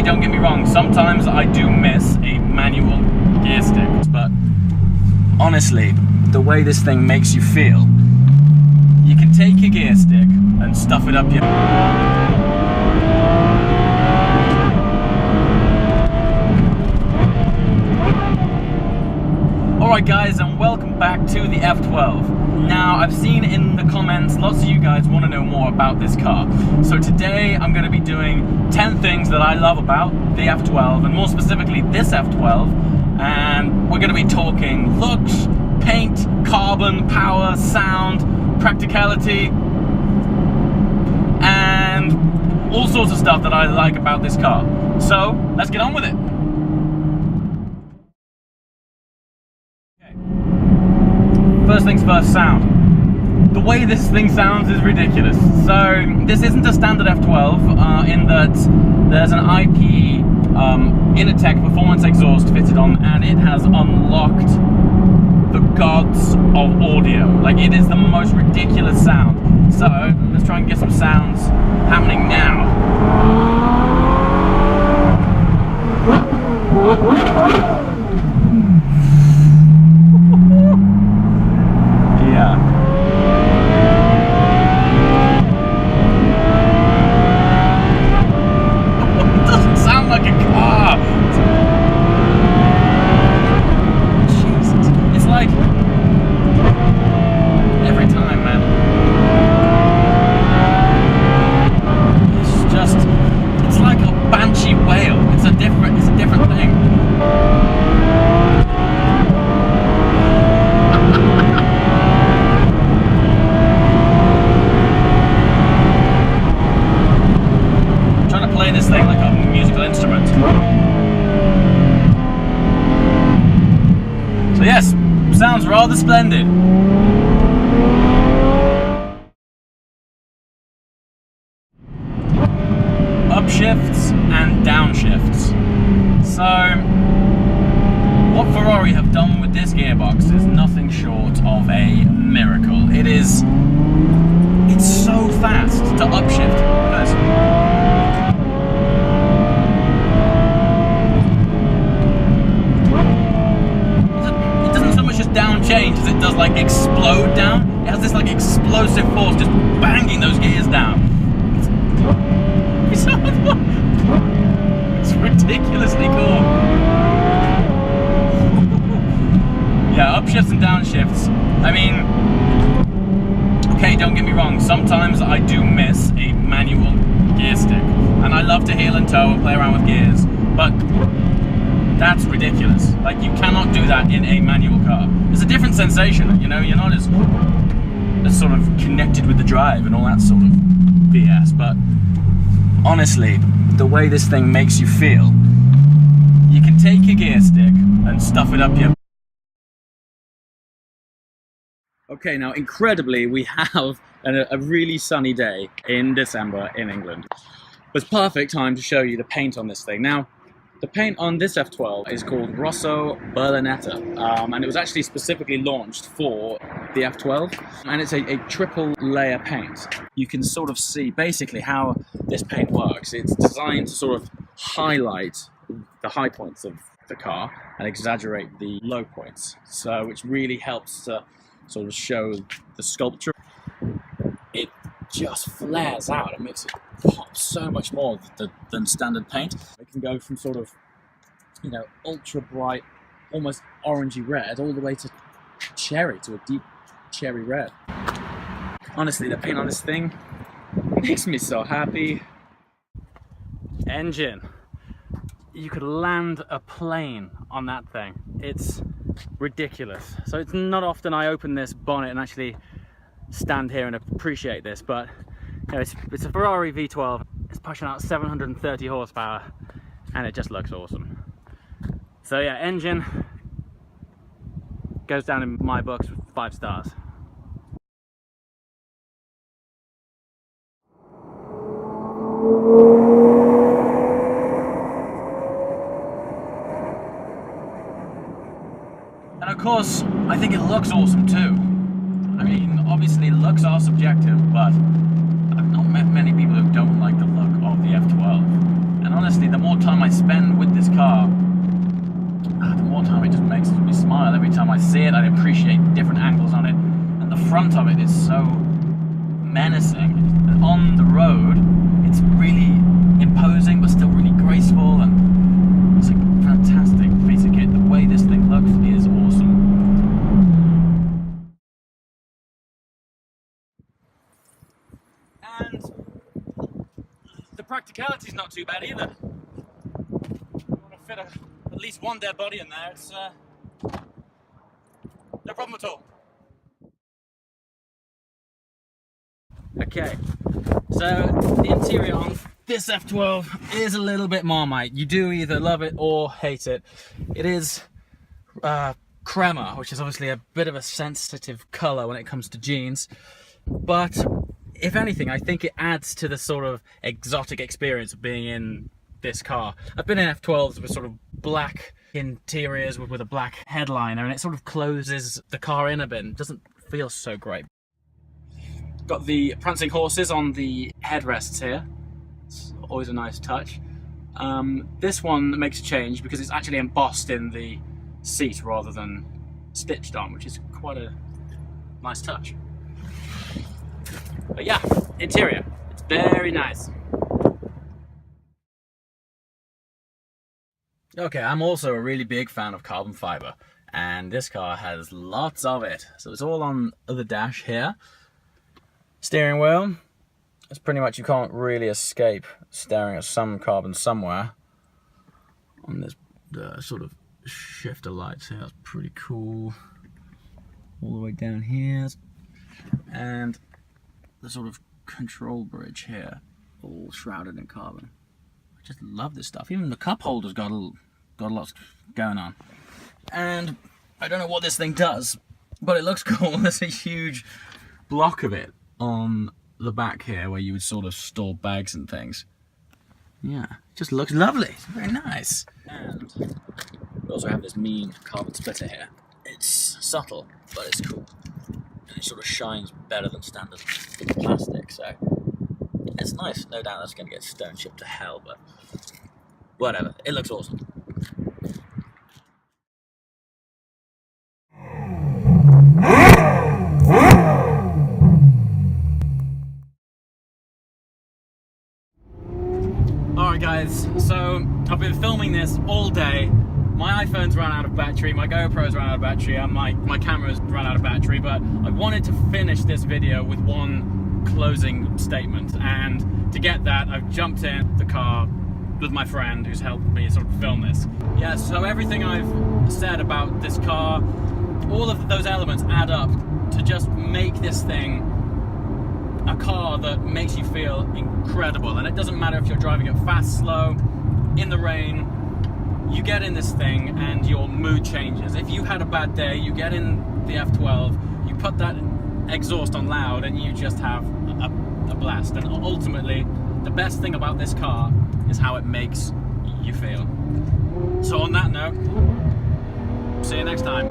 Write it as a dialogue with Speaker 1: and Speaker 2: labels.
Speaker 1: don't get me wrong, sometimes I do miss a manual gear stick, but honestly, the way this thing makes you feel, you can take your gear stick and stuff it up your... Alright guys, and welcome back to the F12. Now, I've seen in the comments, lots of you guys want to know more about this car. So today, I'm going to be doing 10 things that I love about the F12, and more specifically, this F12. And we're going to be talking looks, paint, carbon, power, sound, practicality, and all sorts of stuff that I like about this car. So, let's get on with it. First things first, sound. The way this thing sounds is ridiculous. So this isn't a standard F12 in that there's an IP Innertech performance exhaust fitted on, and it has unlocked the gods of audio. Like, it is the most ridiculous sound. So let's try and get some sounds happening now. This thing like a musical instrument. So yes, sounds rather splendid. Upshifts and downshifts. So what Ferrari have done with this gearbox is nothing short of a miracle. It's so fast to upshift. Down change as it does like explode down. It has this like explosive force just banging those gears down. It's ridiculously cool. Yeah, upshifts and downshifts. I mean, okay, don't get me wrong, sometimes I do miss a manual gear stick, and I love to heel and toe and play around with gears, but that's ridiculous. Like, you cannot do that in a manual car. It's a different sensation, you know, you're not as sort of connected with the drive and all that sort of BS, but honestly, the way this thing makes you feel, you can take your gear stick and stuff it up your... Okay, now incredibly, we have a really sunny day in December in England. It's perfect time to show you the paint on this thing. Now, the paint on this F12 is called Rosso Berlinetta, and it was actually specifically launched for the F12, and it's a triple layer paint. You can sort of see basically how this paint works. It's designed to sort of highlight the high points of the car and exaggerate the low points, so which really helps to sort of show the sculpture. It just flares out and makes it pop so much more than standard paint. It can go from sort of, you know, ultra bright, almost orangey red, all the way to cherry, to a deep cherry red. Honestly, the paint on this thing makes me so happy. Engine. You could land a plane on that thing. It's ridiculous. So it's not often I open this bonnet and actually stand here and appreciate this, but you know, it's a Ferrari V12. It's pushing out 730 horsepower, and it just looks awesome. So yeah, engine goes down in my books with 5 stars. And of course, I think it looks awesome too. I mean, obviously looks are subjective, but I've not met many people who don't like the look of the F12. And honestly, honestly, the more time I spend with this car, the more time it just makes me smile. Every time I see it, I appreciate different angles on it. And the front of it is so menacing. And on the road, it's really imposing, but still really graceful. And it's a fantastic piece of kit. The way this thing looks is awesome. And the practicality is not too bad either. I want to fit at least one dead body in there. It's no problem at all. Okay, so the interior on this F12 is a little bit Marmite. You do either love it or hate it. It is crema, which is obviously a bit of a sensitive colour when it comes to jeans, but if anything, I think it adds to the sort of exotic experience of being in this car. I've been in F12s with sort of black interiors with a black headliner, and it sort of closes the car in a bit and doesn't feel so great. Got the prancing horses on the headrests here. It's always a nice touch. This one makes a change because it's actually embossed in the seat rather than stitched on, which is quite a nice touch. But yeah, interior, it's very nice. Okay, I'm also a really big fan of carbon fiber, and this car has lots of it. So it's all on the dash here. Steering wheel, it's pretty much, you can't really escape staring at some carbon somewhere. On this sort of shifter lights here, that's pretty cool. All the way down here, and the sort of control bridge here, all shrouded in carbon. I just love this stuff. Even the cup holder's got lots going on. And I don't know what this thing does, but it looks cool. There's a huge block of it on the back here where you would sort of store bags and things. Yeah, it just looks lovely. It's very nice. And we also have this mean carbon splitter here. It's subtle, but it's cool. And it sort of shines better than standard plastic, so it's nice. No doubt that's going to get stone chipped to hell, but whatever. It looks awesome. Alright guys, so I've been filming this all day. My iPhone's run out of battery, my GoPro's run out of battery, and my camera's run out of battery, but I wanted to finish this video with one closing statement, and to get that I've jumped in the car with my friend who's helped me sort of film this. Yeah, so everything I've said about this car, all of those elements add up to just make this thing a car that makes you feel incredible. And it doesn't matter if you're driving it fast, slow, in the rain, you get in this thing and your mood changes. If you had a bad day, you get in the F12, you put that exhaust on loud and you just have a blast. And ultimately, the best thing about this car is how it makes you feel. So on that note, see you next time.